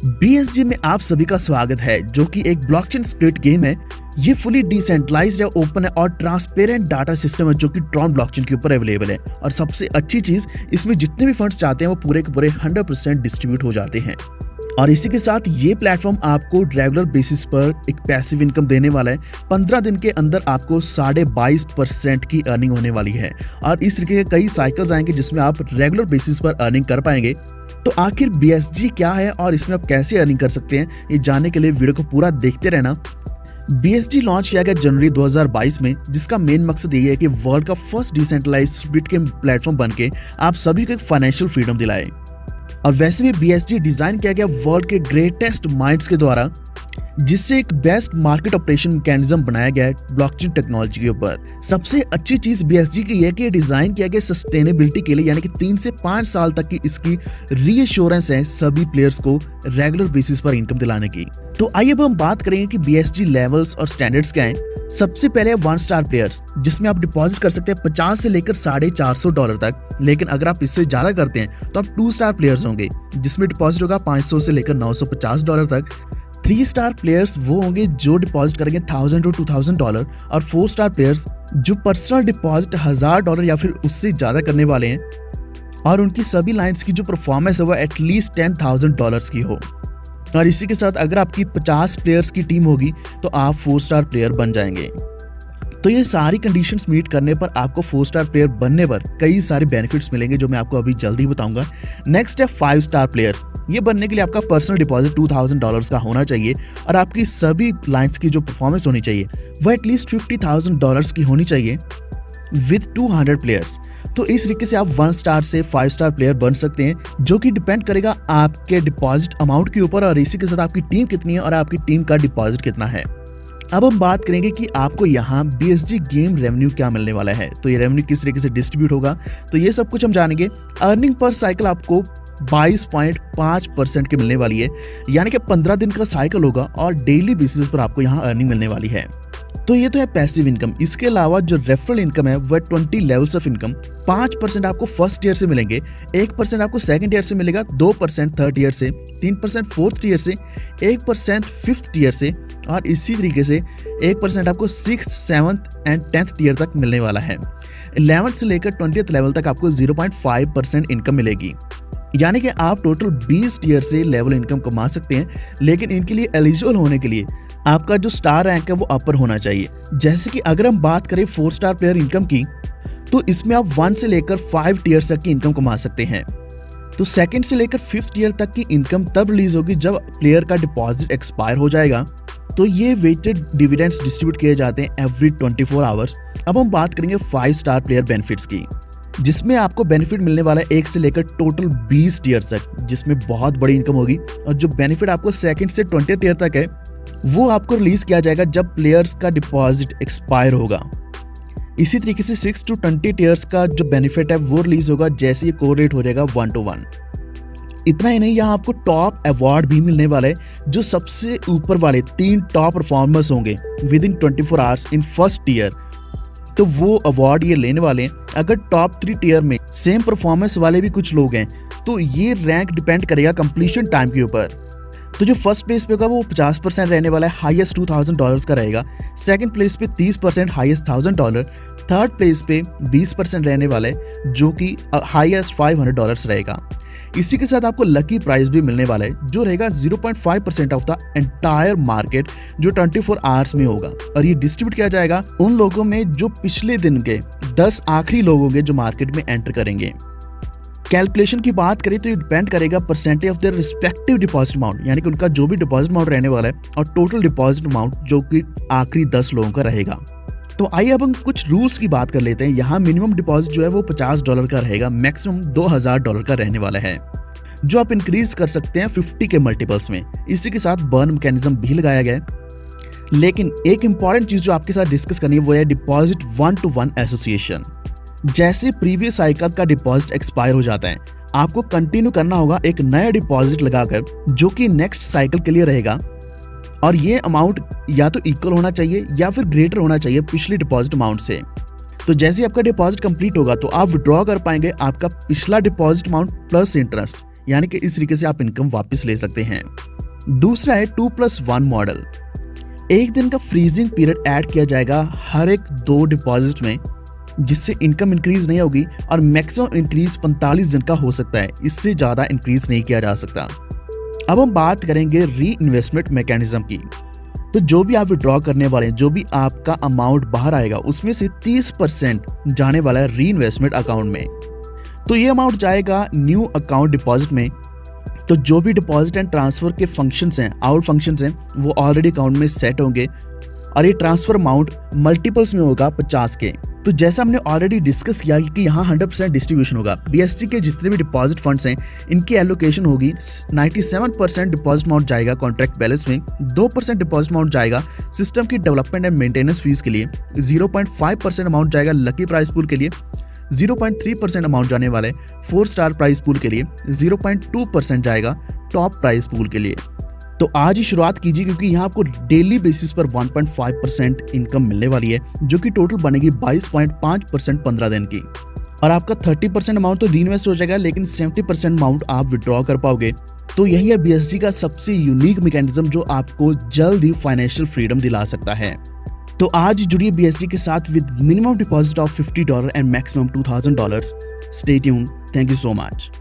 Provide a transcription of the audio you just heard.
BSG में आप सभी का स्वागत है, जो कि एक ब्लॉकचेन स्प्लिट गेम है। ये फुली डिसेंट्रलाइज्ड है, ओपन है और ट्रांसपेरेंट डाटा सिस्टम है जो कि ट्रॉन ब्लॉकचेन के ऊपर अवेलेबल है। और सबसे अच्छी चीज, इसमें जितने भी फंड्स चाहते हैं वो पूरे के पूरे 100% डिस्ट्रीब्यूट हो जाते हैं। और इसी के साथ ये प्लेटफॉर्म आपको रेगुलर बेसिस पर एक पैसिव इनकम देने वाला है। 15 दिन के अंदर आपको 22.5% की अर्निंग होने वाली है। और इस तरीके के कई साइकिल्स आएंगे जिसमें आप रेगुलर बेसिस पर अर्निंग कर पाएंगे। तो आखिर BSG क्या है और इसमें आप कैसे अर्निंग कर सकते हैं, ये जानने के लिए वीडियो को पूरा देखते रहना। BSG लॉन्च किया गया जनवरी 2022 में, जिसका मेन मकसद ये है कि वर्ल्ड का first decentralized split game platform बनके आप सभी को एक फाइनेंशियल फ्रीडम दिलाए। और वैसे भी BSG डिजाइन किया गया वर्ल्ड के ग्रेटेस्ट माइंड्स के द्वारा, जिससे एक बेस्ट मार्केट ऑपरेशन मैकेनिज्म बनाया गया है ब्लॉकचेन टेक्नोलॉजी के ऊपर। सबसे अच्छी चीज BSG की है कि ये डिजाइन किया गया सस्टेनेबिलिटी के लिए, यानी कि 3 से 5 साल तक की इसकी रीअश्योरेंस है सभी प्लेयर्स को रेगुलर बेसिस पर इनकम दिलाने की। तो आइए अब हम बात करेंगे कि BSG लेवल्स और स्टैंडर्ड्स क्या हैं। सबसे पहले 1 स्टार प्लेयर्स, जिसमें आप डिपॉजिट कर सकते हैं 50 से लेकर $450 तक। लेकिन अगर आप इससे ज्यादा करते हैं तो आप 2 स्टार प्लेयर्स होंगे, जिसमें डिपॉजिट होगा 500 से लेकर $950 तक। 3 स्टार प्लेयर्स वो होंगे जो डिपॉजिट करेंगे $1000 to $2000। और 4 स्टार प्लेयर्स जो पर्सनल डिपॉजिट $1000 या फिर उससे ज्यादा करने वाले हैं, और उनकी सभी लाइन्स की जो परफॉर्मेंस है वो एटलीस्ट $10,000 की हो। और इसी के साथ अगर आपकी 50 प्लेयर्स की टीम होगी तो आप 4 स्टार प्लेयर बन जाएंगे। तो ये सारी कंडीशंस मीट करने पर आपको 4 स्टार प्लेयर बनने पर कई सारे बेनिफिट्स मिलेंगे, जो मैं आपको अभी जल्दी बताऊंगा। नेक्स्ट है 5 स्टार प्लेयर्स। ये बनने के लिए आपका पर्सनल डिपॉजिट $2000 का होना चाहिए, और आपकी सभी लाइन्स की जो परफॉर्मेंस होनी चाहिए वो एटलीस्ट $50,000 की होनी चाहिए विद 200 प्लेयर्स। तो इस तरीके से आप 1 स्टार से 5 स्टार प्लेयर बन सकते हैं, जो कि डिपेंड करेगा आपके डिपॉजिट अमाउंट के ऊपर, और इसी के साथ आपकी टीम कितनी है और आपकी टीम का डिपॉजिट कितना है। अब हम बात करेंगे कि आपको यहाँ BSG गेम रेवेन्यू क्या मिलने वाला है। तो ये रेवेन्यू किस तरीके से डिस्ट्रीब्यूट होगा, तो ये सब कुछ हम जानेंगे। अर्निंग पर साइकिल आपको 22.5% की मिलने वाली है, यानी कि 15 दिन का साइकिल होगा और डेली बेसिस पर आपको यहाँ अर्निंग मिलने वाली है। तो ये तो है पैसिव इनकम। इसके अलावा जो रेफरल इनकम है वह 20 लेवल्स ऑफ इनकम। 5% आपको फर्स्ट ईयर से मिलेंगे, 1% आपको सेकंड ईयर से मिलेगा, 2% थर्ड ईयर से, 3% फोर्थ ईयर से, 1% फिफ्थ ईयर से, और इसी तरीके से 1% आपको 6th, 7th and 10th year तक मिलने वाला है। 11th से लेकर 20th लेवल तक आपको 0.5% इनकम मिलेगी, यानी कि आप टोटल 20 ईयर से लेवल इनकम कमा सकते हैं। लेकिन इनके लिए एलिजिबल होने के लिए आपका जो स्टार रैंक है वो अपर होना चाहिए। जैसे कि अगर हम बात करें 4 स्टार प्लेयर इनकम की, तो इसमें आप 1 से लेकर 5 टीयर तक की इनकम कमा सकते हैं। तो 2nd से लेकर 5th ईयर तक की इनकम तब रिलीज होगी जब प्लेयर का डिपॉजिट एक्सपायर हो जाएगा। तो ये वेटेड डिविडेंड्स डिस्ट्रीब्यूट किए जाते हैं एवरी 24 आवर्स। अब हम बात करेंगे 5 स्टार प्लेयर बेनिफिट्स की, जिसमें आपको बेनिफिट मिलने वाला है 1 से लेकर टोटल 20 टीयर तक, जिसमें बहुत बड़ी इनकम होगी। और जो बेनिफिट आपको 2nd से 20th टीयर तक है वो आपको रिलीज किया जाएगा जब प्लेयर्स का डिपॉजिट एक्सपायर होगा। इसी तरीके से 6 to 20 टीयर्स का जो बेनिफिट है वो रिलीज होगा जैसे ये कोरिलेट हो जाएगा 1 to 1। इतना ही नहीं, यहाँ आपको टॉप अवार्ड भी मिलने वाला है। जो सबसे ऊपर वाले 3 टॉप परफॉर्मर्स होंगे with in 24 hours in first year, तो वो अवार्ड ये लेने वाले हैं। अगर टॉप 3 टीयर में सेम परफॉर्मेंस वाले भी कुछ लोग हैं, तो ये रैंक डिपेंड करेगा कंप्लीशन टाइम के ऊपर। तो जो फर्स्ट प्लेस पे होगा वो 50% रहने वाला है, हाईएस्ट $2000 का रहेगा। सेकंड प्लेस पे 30%, हाईएस्ट $1000। थर्ड प्लेस पे 20% रहने वाला है, जो कि हाईएस्ट $500 रहेगा। इसी के साथ आपको लकी प्राइस भी मिलने वाला है, जो रहेगा 0.5% ऑफ द एंटायर मार्केट, जो 24 आवर्स में होगा। और ये डिस्ट्रीब्यूट किया जाएगा उन लोगों में जो पिछले दिन के 10 आखिरी लोग होंगे जो मार्केट में एंटर करेंगे। कैलकुलेशन की बात करें तो ये डिपेंड करेगा percentage of their respective deposit amount, यानी कि उनका जो भी डिपॉजिट अमाउंट रहने वाला है, और टोटल डिपॉजिट अमाउंट जो कि आखिरी 10 लोगों का रहेगा। तो आइए अब हम कुछ रूल्स की बात कर लेते हैं। यहाँ मिनिमम डिपॉजिट जो है वो $50 का रहेगा, मैक्सिमम $2000 का रहने वाला है, जो आप इंक्रीज कर सकते हैं 50 के मल्टीपल्स में। इसी के साथ बर्न मैकेनिज्म भी लगाया गया है। लेकिन एक इंपॉर्टेंट चीज जो आपके साथ डिस्कस करनी है वो है डिपॉजिट 1 to 1 एसोसिएशन। जैसे प्रीवियस साइकिल का डिपॉजिट एक्सपायर हो जाता है, आपको कंटिन्यू करना होगा एक नया डिपॉजिट लगाकर, जो कि नेक्स्ट साइकिल के लिए रहेगा। और ये अमाउंट या तो इक्वल होना चाहिए या फिर ग्रेटर होना चाहिए पिछले डिपॉजिट अमाउंट से। तो जैसे ही आपका डिपॉजिट कंप्लीट होगा तो आप विड्रॉ कर पाएंगे आपका पिछला डिपॉजिट अमाउंट प्लस इंटरेस्ट, यानी कि इस तरीके से आप इनकम वापस ले सकते हैं। दूसरा है 2+1 मॉडल। एक दिन का फ्रीजिंग पीरियड ऐड किया जाएगा हर एक 2 डिपॉजिट में, जिससे इनकम इंक्रीज नहीं होगी और मैक्सिमम इंक्रीज 45 दिन का हो सकता है, इससे ज़्यादा इंक्रीज नहीं किया जा सकता। अब हम बात करेंगे री इन्वेस्टमेंट मैकेनिज्म की। तो जो भी आप विड्रॉ करने वाले हैं, जो भी आपका अमाउंट बाहर आएगा, उसमें से 30% जाने वाला है री इन्वेस्टमेंट अकाउंट में। तो ये अमाउंट जाएगा न्यू अकाउंट डिपॉजिट में। तो जो भी डिपॉजिट एंड ट्रांसफर के फंक्शंस हैं, आउट फंक्शंस हैं, वो ऑलरेडी अकाउंट में सेट होंगे और ये ट्रांसफर अमाउंट मल्टीपल्स में होगा 50 के। तो जैसा हमने ऑलरेडी डिस्कस किया कि यहाँ 100% डिस्ट्रीब्यूशन होगा। BSC के जितने भी डिपॉजिट फंड्स हैं, इनकी एलोकेशन होगी। 97% डिपॉजिट अमाउंट जाएगा कॉन्ट्रैक्ट बैलेंस में, 2% डिपॉजिट अमाउंट जाएगा सिस्टम की डेवलपमेंट एंड मेंटेनेंस फीस के लिए, 0.5% अमाउंट जाएगा लकी प्राइस पूल के लिए, 0.3% अमाउंट जाने वाले 4 स्टार प्राइस पूल के लिए, 0.2% जाएगा टॉप प्राइस पूल के लिए। तो आज ही शुरुआत कीजिए, क्योंकि यहाँ आपको डेली बेसिस पर 1.5% इनकम मिलने वाली है, जो कि टोटल बनेगी 22.5% 15 दिन की। और आपका 30% अमाउंट तो रीइन्वेस्ट हो जाएगा, लेकिन 70% अमाउंट आप विड्रॉ कर पाओगे। तो यही है BSC का सबसे यूनिक मैकेनिज्म, जो आपको जल्द ही फाइनेंशियल फ्रीडम दिला सकता है। तो आज जुड़िए BSC के साथ with minimum deposit of $50 and maximum $2000। Stay tuned. Thank you so much.